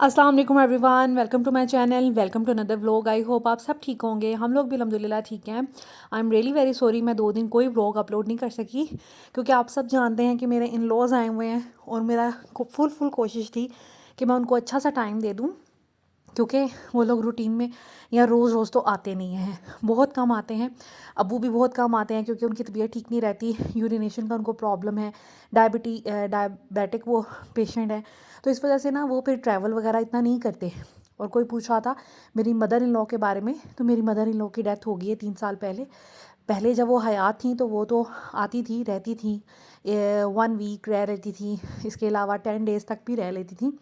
अस्सलाम वालेकुम everyone, welcome to my channel, welcome to another vlog. I hope आप सब ठीक होंगे। हम लोग भी अल्हम्दुलिल्लाह ठीक हैं। I am really very sorry, मैं 2 दिन कोई व्लॉग अपलोड नहीं कर सकी क्योंकि आप सब जानते हैं कि मेरे इन लॉज आए हुए हैं और मेरा फुल कोशिश थी कि मैं उनको अच्छा सा टाइम दे दूँ क्योंकि वो लोग रूटीन में या रोज़ रोज़ तो आते नहीं हैं, बहुत कम आते हैं। अब्बू भी बहुत कम आते हैं क्योंकि उनकी तबीयत ठीक नहीं रहती, यूरिनेशन का उनको प्रॉब्लम है, डायबिटिक वो पेशेंट है। तो इस वजह से ना वो फिर ट्रैवल वगैरह इतना नहीं करते। और कोई पूछ रहा था मेरी मदर इन लॉ के बारे में, तो मेरी मदर इन लॉ की डेथ हो गई है 3 साल पहले। पहले जब वो हयात थी तो वो तो आती थी, रहती थी, 1 वीक रह लेती थी, इसके अलावा 10 डेज़ तक भी रह लेती थी।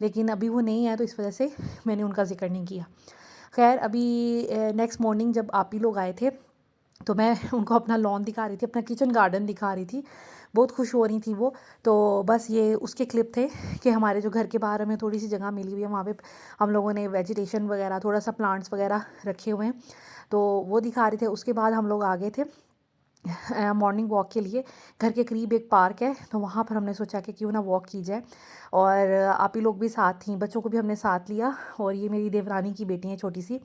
लेकिन अभी वो नहीं है तो इस वजह से मैंने उनका ज़िक्र नहीं किया। खैर अभी नेक्स्ट मॉर्निंग जब आप ही लोग आए थे तो मैं उनको अपना लॉन दिखा रही थी, अपना किचन गार्डन दिखा रही थी। बहुत खुश हो रही थी वो। तो बस ये उसके क्लिप थे कि हमारे जो घर के बाहर हमें थोड़ी सी जगह मिली हुई है, वहाँ पे हम लोगों ने वेजिटेशन वगैरह थोड़ा सा प्लांट्स वगैरह रखे हुए हैं, तो वो दिखा रहे थे। उसके बाद हम लोग आ गए थे मॉर्निंग वॉक के लिए। घर के करीब एक पार्क है तो वहाँ पर हमने सोचा कि क्यों ना वॉक की जाए। और आप ही लोग भी साथ थी, बच्चों को भी हमने साथ लिया। और ये मेरी देवरानी की बेटी है छोटी सी,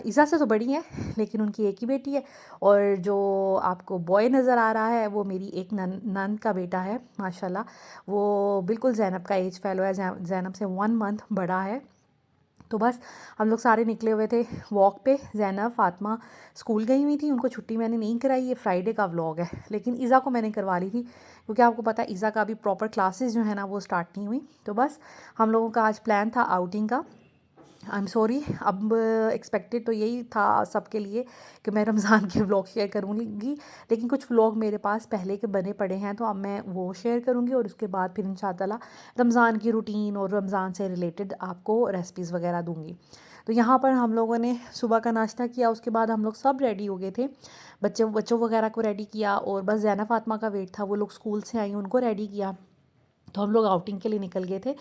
ईसा से तो बड़ी है लेकिन उनकी एक ही बेटी है। और जो आपको बॉय नज़र आ रहा है वो मेरी एक नंद का बेटा है माशाल्लाह। वो बिल्कुल ज़ैनब का एज फेलो है, ज़ैनब से 1 मंथ बड़ा है। तो बस हम लोग सारे निकले हुए थे वॉक पे। ज़ैनब फ़ातिमा स्कूल गई हुई थी, उनको छुट्टी मैंने नहीं कराई। ये फ्राइडे का व्लॉग है लेकिन ईज़ा को मैंने करवा ली थी क्योंकि आपको पता है ईज़ा का अभी प्रॉपर क्लासेस जो है ना वो स्टार्ट नहीं हुई। तो बस हम लोगों का आज प्लान था आउटिंग का। आई एम सॉरी, अब एक्सपेक्टेड तो यही था सबके लिए कि मैं रमज़ान के व्लॉग शेयर करूँगी, लेकिन कुछ व्लॉग मेरे पास पहले के बने पड़े हैं तो अब मैं वो शेयर करूँगी। और उसके बाद फिर इंशाअल्लाह रमज़ान की रूटीन और रमज़ान से रिलेटेड आपको रेसिपीज़ वगैरह दूँगी। तो यहाँ पर हम लोगों ने सुबह का नाश्ता किया, उसके बाद हम लोग सब रेडी हो गए थे, बच्चों वगैरह को रेडी किया और बस ज़ैना फ़ातिमा का वेट था, वो लोग स्कूल से आई उनको रेडी किया। तो हम लोग आउटिंग के लिए निकल गए थे।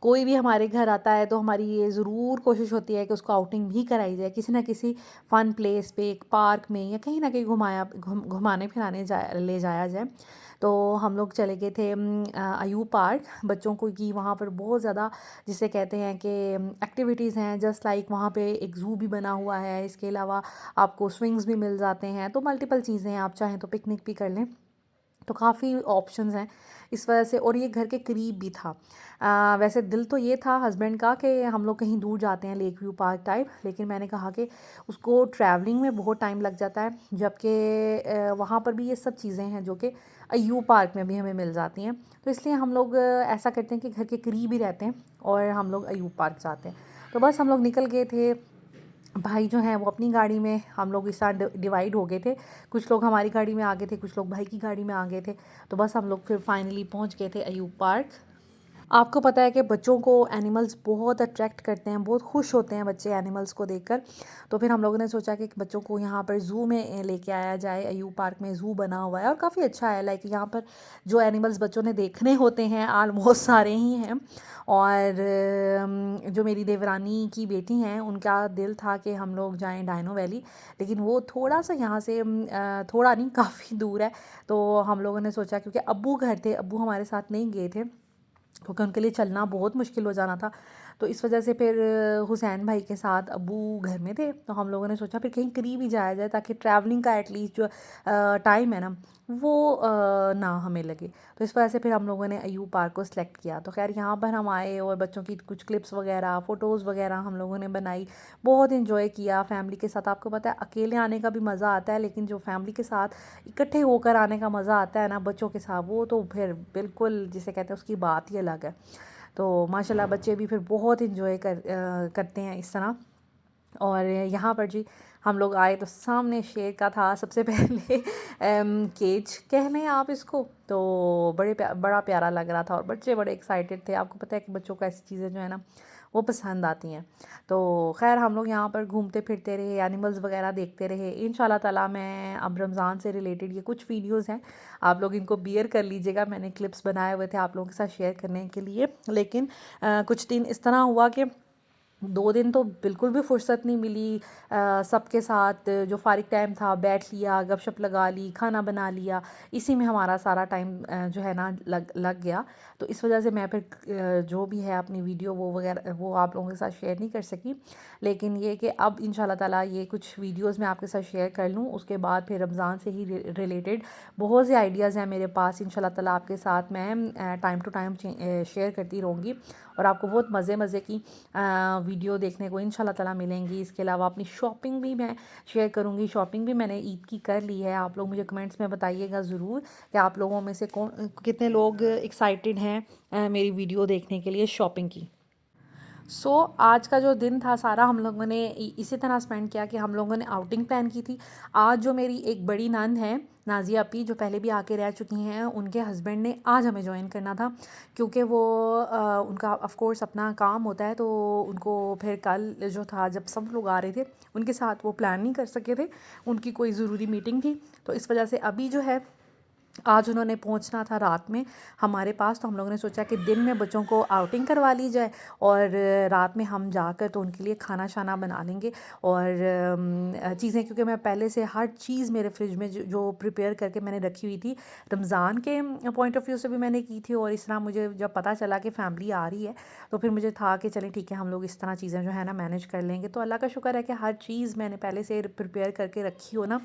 कोई भी हमारे घर आता है तो हमारी ये ज़रूर कोशिश होती है कि उसको आउटिंग भी कराई जाए, किसी ना किसी फ़न प्लेस पे, एक पार्क में या कहीं ना कहीं घुमाने फिराने ले जाया जाए। तो हम लोग चले गए थे अयूब पार्क। बच्चों को की वहाँ पर बहुत ज़्यादा जिसे कहते हैं कि एक्टिविटीज़ हैं, जस्ट लाइक वहाँ पे एक ज़ू भी बना हुआ है। इसके अलावा आपको स्विंग्स भी मिल जाते हैं, तो मल्टीपल चीज़ें हैं, आप चाहें तो पिकनिक भी कर लें। तो काफ़ी ऑप्शंस हैं इस वजह से। और ये घर के करीब भी था। वैसे दिल तो ये था हस्बैंड का कि हम लोग कहीं दूर जाते हैं, लेक व्यू पार्क टाइप, लेकिन मैंने कहा कि उसको ट्रैवलिंग में बहुत टाइम लग जाता है, जबकि वहाँ पर भी ये सब चीज़ें हैं जो कि अय्यूब पार्क में भी हमें मिल जाती हैं। तो इसलिए हम लोग ऐसा करते हैं कि घर के करीब ही रहते हैं और हम लोग अय्यूब पार्क जाते हैं। तो बस हम लोग निकल गए थे। भाई जो हैं वो अपनी गाड़ी में, हम लोग इस साथ डिवाइड हो गए थे। कुछ लोग हमारी गाड़ी में आ गए थे, कुछ लोग भाई की गाड़ी में आ गए थे। तो बस हम लोग फिर फाइनली पहुंच गए थे अयूब पार्क। आपको पता है कि बच्चों को एनिमल्स बहुत अट्रैक्ट करते हैं, बहुत खुश होते हैं बच्चे एनिमल्स को देखकर। तो फिर हम लोगों ने सोचा कि बच्चों को यहाँ पर ज़ू में लेके आया जाए। अयूब पार्क में ज़ू बना हुआ है और काफ़ी अच्छा है। लाइक यहाँ पर जो एनिमल्स बच्चों ने देखने होते हैं आलमोस्ट सारे ही हैं। और जो मेरी देवरानी की बेटी हैं उनका दिल था कि हम लोग जाएं डायनो वैली, लेकिन वो थोड़ा सा यहाँ से थोड़ा नहीं काफ़ी दूर है। तो हम लोगों ने सोचा, क्योंकि अब्बू घर थे, अब्बू हमारे साथ नहीं गए थे क्योंकि उनके लिए चलना बहुत मुश्किल हो जाना था। तो इस वजह से फिर हुसैन भाई के साथ अब्बू घर में थे, तो हम लोगों ने सोचा फिर कहीं करीब ही जाया जाए ताकि ट्रैवलिंग का एटलीस्ट जो टाइम है ना वो ना हमें लगे। तो इस वजह से फिर हम लोगों ने अयूब पार्क को सिलेक्ट किया। तो खैर यहाँ पर हम आए और बच्चों की कुछ क्लिप्स वगैरह, फ़ोटोज़ वगैरह हम लोगों ने बनाई, बहुत इन्जॉय किया फैमिली के साथ। आपको पता है अकेले आने का भी मज़ा आता है, लेकिन जो फैमिली के साथ इकट्ठे होकर आने का मज़ा आता है ना बच्चों के साथ, वो तो फिर बिल्कुल जिसे कहते हैं उसकी बात ही अलग है। तो माशाल्लाह बच्चे भी फिर बहुत इन्जॉय करते हैं इस तरह। और यहाँ पर जी हम लोग आए तो सामने शेर का था सबसे पहले केज कह लें आप इसको, तो बड़ा प्यारा लग रहा था और बच्चे बड़े एक्साइटेड थे। आपको पता है कि बच्चों को ऐसी चीज़ें जो है ना वो पसंद आती हैं। तो खैर हम लोग यहाँ पर घूमते फिरते रहे, एनिमल्स वगैरह देखते रहे। इंशाल्लाह ताला मैं अब रमज़ान से रिलेटेड ये कुछ वीडियोज़ हैं, आप लोग इनको बियर कर लीजिएगा। मैंने क्लिप्स बनाए हुए थे आप लोगों के साथ शेयर करने के लिए, लेकिन कुछ दिन इस तरह हुआ कि 2 दिन तो बिल्कुल भी फुर्सत नहीं मिली। सबके साथ जो फ़ारिग टाइम था बैठ लिया, गपशप लगा ली, खाना बना लिया, इसी में हमारा सारा टाइम जो है ना लग लग गया। तो इस वजह से मैं फिर जो भी है अपनी वीडियो वो वगैरह वो आप लोगों के साथ शेयर नहीं कर सकी। लेकिन ये कि अब इंशाल्लाह ताला ये कुछ वीडियोज़ मैं आपके साथ शेयर कर लूँ, उसके बाद फिर रमज़ान से ही रिलेटेड बहुत से आइडियाज़ हैं मेरे पास। इंशाल्लाह ताला आपके साथ मैं टाइम टू टाइम शेयर करती रहूँगी और आपको बहुत मज़े मज़े की वीडियो देखने को इंशाल्लाह ताला मिलेंगी। इसके अलावा अपनी शॉपिंग भी मैं शेयर करूँगी। शॉपिंग भी मैंने ईद की कर ली है। आप लोग मुझे कमेंट्स में बताइएगा ज़रूर कि आप लोगों में से कौन कितने लोग एक्साइटेड हैं मेरी वीडियो देखने के लिए शॉपिंग की। आज का जो दिन था सारा हम लोगों ने इसी तरह स्पेंड किया कि हम लोगों ने आउटिंग प्लान की थी। आज जो मेरी एक बड़ी नंद है नाज़िया अपी, जो पहले भी आके रह चुकी हैं, उनके हस्बैंड ने आज हमें ज्वाइन करना था क्योंकि वो उनका ऑफ कोर्स अपना काम होता है, तो उनको फिर कल जो था जब सब लोग आ रहे थे उनके साथ वो प्लान नहीं कर सके थे, उनकी कोई ज़रूरी मीटिंग थी। तो इस वजह से अभी जो है आज उन्होंने पहुंचना था रात में हमारे पास। तो हम लोगों ने सोचा कि दिन में बच्चों को आउटिंग करवा ली जाए और रात में हम जाकर तो उनके लिए खाना शाना बना लेंगे और चीज़ें, क्योंकि मैं पहले से हर चीज़ मेरे फ्रिज में जो प्रिपेयर करके मैंने रखी हुई थी रमज़ान के पॉइंट ऑफ व्यू से भी मैंने की थी। और इस तरह मुझे जब पता चला कि फैमिली आ रही है तो फिर मुझे था कि चलें ठीक है, हम लोग इस तरह चीज़ें जो है ना मैनेज कर लेंगे। तो अल्लाह का शुक्र है कि हर चीज़ मैंने पहले से प्रिपेयर करके रखी हो ना,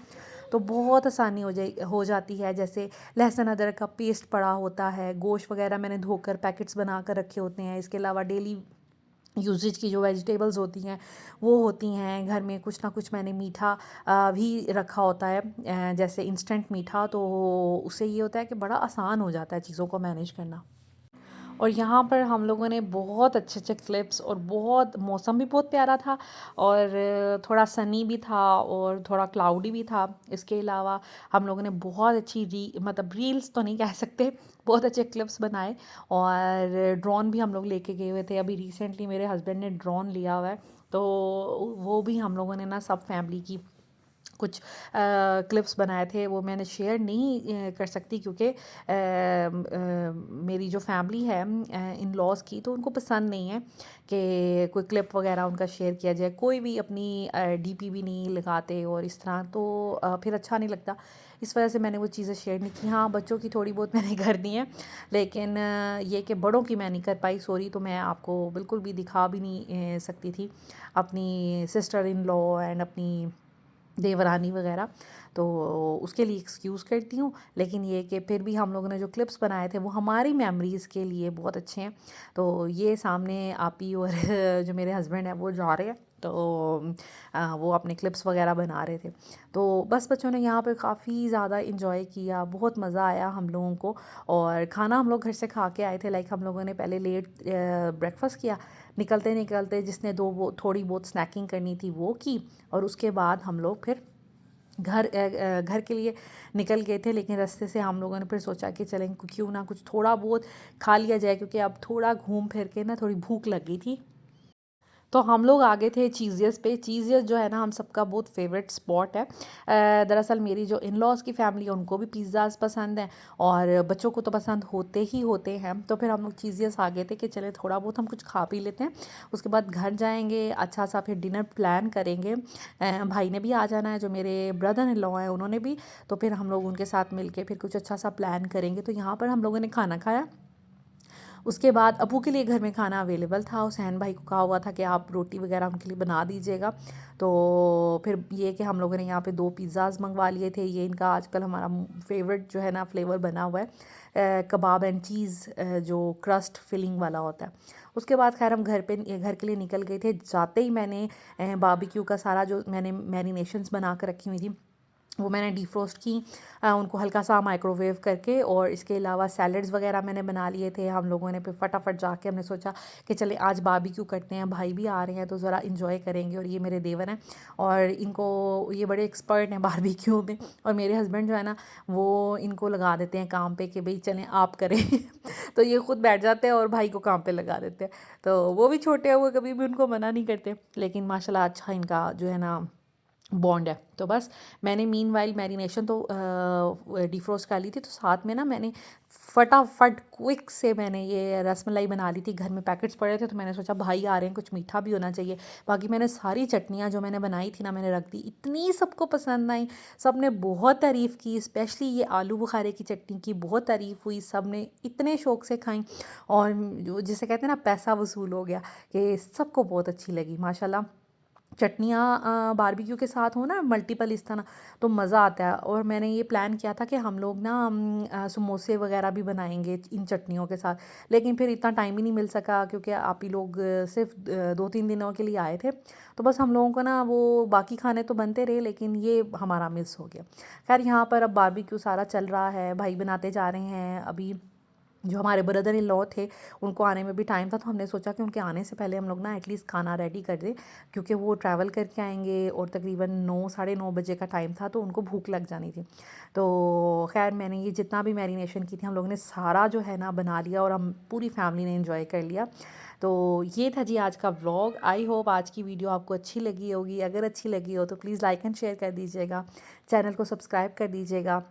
तो बहुत आसानी हो जाती है। जैसे लहसुन अदरक का पेस्ट पड़ा होता है, गोश्त वगैरह मैंने धोकर पैकेट्स बना कर रखे होते हैं। इसके अलावा डेली यूजेज की जो वेजिटेबल्स होती हैं वो होती हैं घर में। कुछ ना कुछ मैंने मीठा भी रखा होता है, जैसे इंस्टेंट मीठा। तो उससे ये होता है कि बड़ा आसान हो जाता है चीज़ों को मैनेज करना। और यहाँ पर हम लोगों ने बहुत अच्छे अच्छे क्लिप्स, और बहुत मौसम भी बहुत प्यारा था और थोड़ा सनी भी था और थोड़ा क्लाउडी भी था। इसके अलावा हम लोगों ने बहुत अच्छी मतलब रील्स तो नहीं कह सकते, बहुत अच्छे क्लिप्स बनाए। और ड्रोन भी हम लोग लेके गए हुए थे। अभी रिसेंटली मेरे हस्बैंड ने ड्रोन लिया हुआ है, तो वो भी हम लोगों ने ना सब फैमिली की कुछ क्लिप्स बनाए थे। वो मैंने शेयर नहीं कर सकती क्योंकि मेरी जो फैमिली है इन लॉज की, तो उनको पसंद नहीं है कि कोई क्लिप वगैरह उनका शेयर किया जाए। कोई भी अपनी डीपी भी नहीं लगाते और इस तरह, तो फिर अच्छा नहीं लगता। इस वजह से मैंने वो चीज़ें शेयर नहीं की। हाँ, बच्चों की थोड़ी बहुत मैंने कर दी हैं, लेकिन ये कि बड़ों की मैं नहीं कर पाई, सॉरी। तो मैं आपको बिल्कुल भी दिखा भी नहीं सकती थी अपनी सिस्टर इन लॉ एंड अपनी देवरानी वगैरह, तो उसके लिए एक्सक्यूज़ करती हूँ। लेकिन ये कि फिर भी हम लोगों ने जो क्लिप्स बनाए थे वो हमारी मेमोरीज़ के लिए बहुत अच्छे हैं। तो ये सामने आपी और जो मेरे हस्बैंड हैं वो जा रहे हैं, तो वो अपने क्लिप्स वगैरह बना रहे थे। तो बस बच्चों ने यहाँ पे काफ़ी ज़्यादा इंजॉय किया, बहुत मज़ा आया हम लोगों को। और खाना हम लोग घर से खा के आए थे। लाइक हम लोगों ने पहले लेट ब्रेकफास्ट किया, निकलते निकलते जिसने थोड़ी बहुत स्नैकिंग करनी थी वो की, और उसके बाद हम लोग फिर घर के लिए निकल गए थे। लेकिन रास्ते से हम लोगों ने फिर सोचा कि चलें क्यों ना कुछ थोड़ा बहुत खा लिया जाए, क्योंकि अब थोड़ा घूम फिर के ना थोड़ी भूख लग गई थी। तो हम लोग आ गए थे चीज़ियस पे। चीज़ियस जो है ना हम सबका बहुत फेवरेट स्पॉट है। दरअसल मेरी जो इन लॉज़ की फैमिली है उनको भी पिज़्ज़ाज़ पसंद हैं और बच्चों को तो पसंद होते ही होते हैं। तो फिर हम लोग चीज़ियस आ गए थे कि चले थोड़ा बहुत हम कुछ खा पी लेते हैं, उसके बाद घर जाएंगे, अच्छा सा फिर डिनर प्लान करेंगे। भाई ने भी आ जाना है, जो मेरे ब्रदर इन लॉ हैं उन्होंने भी। तो फिर हम लोग उनके साथ मिल के फिर कुछ अच्छा सा प्लान करेंगे। तो यहाँ पर हम लोगों ने खाना खाया। उसके बाद अबू के लिए घर में खाना अवेलेबल था। हुसैन भाई को कहा हुआ था कि आप रोटी वगैरह उनके लिए बना दीजिएगा। तो फिर ये कि हम लोगों ने यहाँ पे 2 पिज़्ज़ाज़ मंगवा लिए थे। ये इनका आजकल हमारा फेवरेट जो है ना फ्लेवर बना हुआ है, कबाब एंड चीज़, जो क्रस्ट फिलिंग वाला होता है। उसके बाद खैर हम घर के लिए निकल गए थे। जाते ही मैंने बारबेक्यू का सारा जो मैंने मैरिनेशंस बना कर रखी हुई थी वो मैंने डिफ्रोस्ट की, उनको हल्का सा माइक्रोवेव करके। और इसके अलावा सैलड्स वगैरह मैंने बना लिए थे। हम लोगों ने फिर फटाफट जाके हमने सोचा कि चले आज बारबेक्यू करते हैं, भाई भी आ रहे हैं तो ज़रा इंजॉय करेंगे। और ये मेरे देवर हैं और इनको ये बड़े एक्सपर्ट हैं बारबेक्यू में। और मेरे हस्बैंड जो है ना वो इनको लगा देते हैं काम पे कि भाई चलें आप करें तो ये खुद बैठ जाते हैं और भाई को काम पे लगा देते हैं। तो वो भी छोटे हुए कभी भी उनको मना नहीं करते, लेकिन माशाल्लाह अच्छा इनका जो है ना बॉन्ड है। तो बस मैंने मीनवाइल मैरिनेशन तो डिफ्रोस्ट कर ली थी, तो साथ में ना मैंने फटाफट क्विक से मैंने ये रसमलाई बना ली थी। घर में पैकेट्स पड़े थे तो मैंने सोचा भाई आ रहे हैं, कुछ मीठा भी होना चाहिए। बाकी मैंने सारी चटनियाँ जो मैंने बनाई थी ना, मैंने रख दी। इतनी सबको पसंद आई, सब ने बहुत तारीफ़ की। स्पेशली ये आलू बुखारे की चटनी की बहुत तारीफ़ हुई, सब ने इतने शौक़ से खाई। और जिसे कहते हैं ना, पैसा वसूल हो गया कि सबको बहुत अच्छी लगी माशाल्लाह। चटनियाँ बारबेक्यू के साथ हो ना, मल्टीपल इस तरह, तो मज़ा आता है। और मैंने ये प्लान किया था कि हम लोग ना समोसे वगैरह भी बनाएंगे इन चटनियों के साथ, लेकिन फिर इतना टाइम ही नहीं मिल सका क्योंकि आप ही लोग सिर्फ 2-3 दिनों के लिए आए थे। तो बस हम लोगों को ना वो बाकी खाने तो बनते रहे, लेकिन ये हमारा मिस हो गया। खैर यहाँ पर अब बारबेक्यू सारा चल रहा है, भाई बनाते जा रहे हैं। अभी जो हमारे ब्रदर इन लॉ थे, उनको आने में भी टाइम था, तो हमने सोचा कि उनके आने से पहले हम लोग ना एटलीस्ट खाना रेडी कर दें, क्योंकि वो ट्रैवल करके आएंगे और तकरीबन 9 साढ़े 9 बजे का टाइम था, तो उनको भूख लग जानी थी। तो खैर मैंने ये जितना भी मैरिनेशन की थी, हम लोगों ने सारा जो है ना बना लिया और हम पूरी फैमिली ने इन्जॉय कर लिया। तो ये था जी आज का व्लॉग। आई होप आज की वीडियो आपको अच्छी लगी होगी। अगर अच्छी लगी हो तो प्लीज़ लाइक एंड शेयर कर दीजिएगा, चैनल को सब्सक्राइब कर दीजिएगा,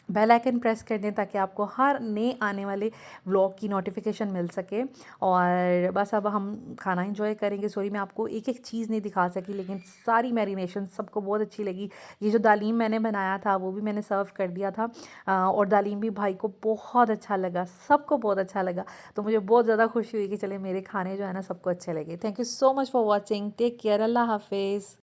बेल आइकन प्रेस कर दें ताकि आपको हर नए आने वाले व्लॉग की नोटिफिकेशन मिल सके। और बस अब हम खाना एंजॉय करेंगे। सॉरी मैं आपको एक एक चीज़ नहीं दिखा सकी, लेकिन सारी मैरिनेशन सबको बहुत अच्छी लगी। ये जो दालीम मैंने बनाया था वो भी मैंने सर्व कर दिया था, और दालीम भी भाई को बहुत अच्छा लगा, सबको बहुत अच्छा लगा। तो मुझे बहुत ज़्यादा खुशी हुई कि चले मेरे खाने जो है ना सबको अच्छे लगे। Thank you so much for watching. Take care. Allah हाफिज़।